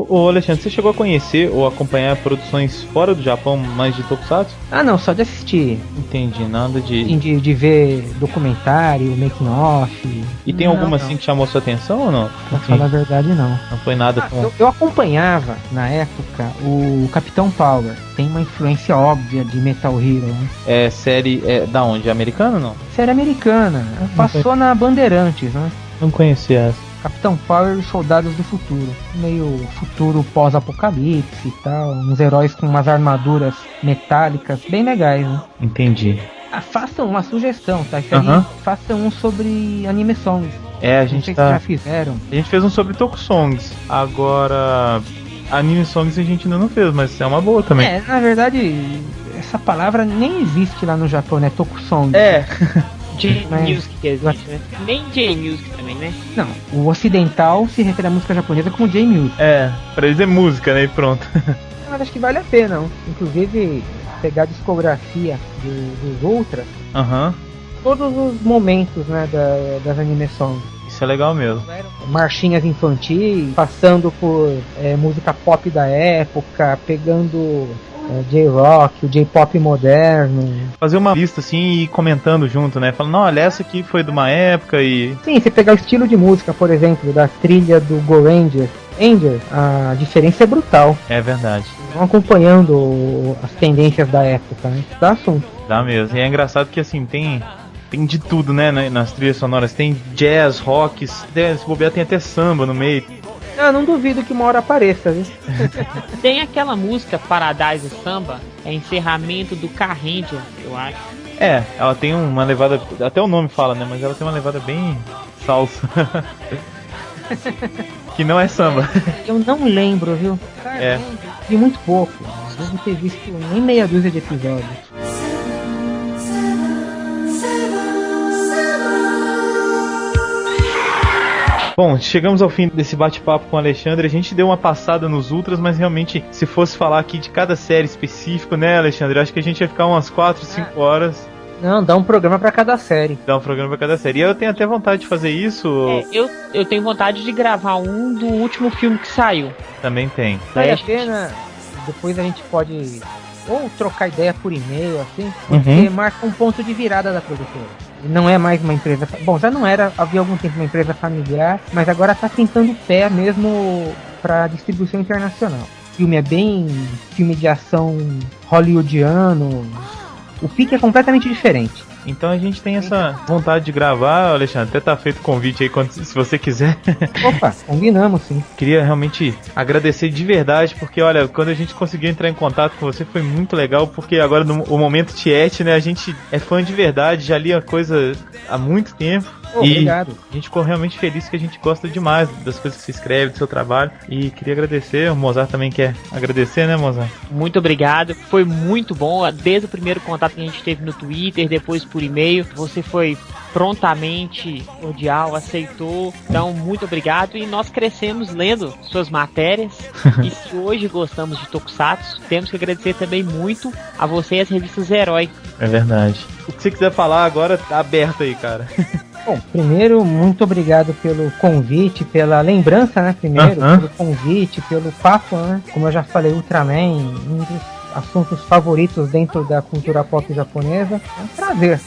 Ô Alexandre, você chegou a conhecer ou acompanhar produções fora do Japão, mais de Tokusatsu? Ah não, só de assistir. Entendi, nada de... De ver documentário, making off. E tem alguma assim que chamou sua atenção ou não? Pra falar a verdade, não. Não foi nada com... Eu acompanhava, na época, o Capitão Power. Tem uma influência óbvia de Metal Hero, né? É série... da onde? Americana ou não? Série americana. Passou na Bandeirantes, né? Não conhecia essa. Capitão Power e os Soldados do Futuro. Meio futuro pós-apocalipse e tal. Uns heróis com umas armaduras metálicas bem legais, né? Entendi. Façam uma sugestão, tá? Façam um sobre anime songs. A gente já fizeram. A gente fez um sobre Tokusongs. Agora, anime songs a gente ainda não fez, mas é uma boa também. Na verdade, essa palavra nem existe lá no Japão, né? Tokusong. J-Music que existe, né? Nem J-Music também, né? Não, o ocidental se refere à música japonesa como J-Music. Pra eles é música, né? E pronto. Mas acho que vale a pena, não? Inclusive, pegar a discografia dos Ultras, todos os momentos, né, das anime songs. Isso é legal mesmo. Marchinhas infantis, passando por música pop da época, pegando J-Rock, o J-Pop moderno. Fazer uma lista assim e comentando junto, né? Falando, olha, essa aqui foi de uma época e... Sim, você pegar o estilo de música, por exemplo, da trilha do Go Ranger, a diferença é brutal. É verdade. Vão acompanhando as tendências da época, né? Dá assunto. Dá mesmo. E é engraçado que assim, tem de tudo, né, nas trilhas sonoras. Tem jazz, rock, se bobear tem até samba no meio. Não duvido que uma hora apareça, viu? Tem aquela música Paradise Samba, é encerramento do Carranger, eu acho. Ela tem uma levada, até o nome fala, né, mas ela tem uma levada bem salsa. Que não é samba. Eu não lembro, viu? Caramba, vi muito pouco. Devo ter visto nem meia dúzia de episódios. Bom, chegamos ao fim desse bate-papo com o Alexandre. A gente deu uma passada nos Ultras, mas realmente, se fosse falar aqui de cada série específico, né, Alexandre? Acho que a gente ia ficar umas 4, 5 horas. Não, dá um programa pra cada série. E eu tenho até vontade de fazer isso. Eu tenho vontade de gravar um do último filme que saiu. Também tem. Vale a pena, depois a gente pode ou trocar ideia por e-mail, assim, porque marca um ponto de virada da produtora. Não é mais uma empresa... Bom, já não era, havia algum tempo, uma empresa familiar, mas agora tá tentando pé mesmo pra distribuição internacional. O filme é bem filme de ação hollywoodiano. O pique é completamente diferente. Então a gente tem essa vontade de gravar, Alexandre. Até tá feito o convite aí, se você quiser. Opa, combinamos sim. Queria realmente agradecer de verdade, porque olha, quando a gente conseguiu entrar em contato com você foi muito legal, porque agora no momento Tiete, né, a gente é fã de verdade, já li a coisa há muito tempo. Obrigado. A gente ficou realmente feliz, que a gente gosta demais das coisas que você escreve, do seu trabalho. E queria agradecer, o Mozart também quer agradecer, né, Mozart? Muito obrigado, foi muito bom. Desde o primeiro contato que a gente teve no Twitter, depois por e-mail, você foi prontamente cordial, aceitou. Então, muito obrigado. E nós crescemos lendo suas matérias. E se hoje gostamos de Tokusatsu, temos que agradecer também muito a você e as revistas Herói. É verdade. O que você quiser falar agora, tá aberto aí, cara. Bom, primeiro, muito obrigado pelo convite, pela lembrança, né, pelo convite, pelo papo, né, como eu já falei, Ultraman, um dos assuntos favoritos dentro da cultura pop japonesa. É um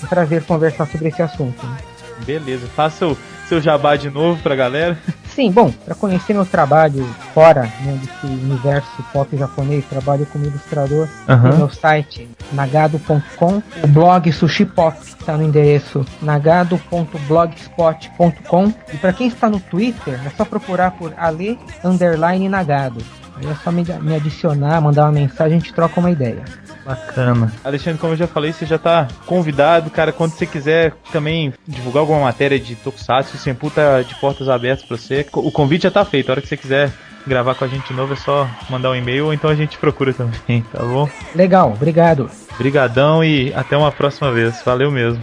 prazer conversar sobre esse assunto, né. Beleza, faça o seu jabá de novo pra galera. Sim, bom, para conhecer meu trabalho fora, né, desse universo pop japonês, trabalho como ilustrador no meu site nagado.com, o blog Sushi Pop está no endereço nagado.blogspot.com, e para quem está no Twitter é só procurar por Ale_Nagado. Aí é só me adicionar, mandar uma mensagem, a gente troca uma ideia. Bacana. Alexandre, como eu já falei, você já tá convidado, cara, quando você quiser também divulgar alguma matéria de Tokusatsu, o Senpu tá de portas abertas pra você. O convite já tá feito, a hora que você quiser gravar com a gente de novo é só mandar um e-mail ou então a gente procura também, tá bom? Legal, obrigado. Obrigadão e até uma próxima vez, valeu mesmo.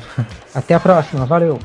Até a próxima, valeu.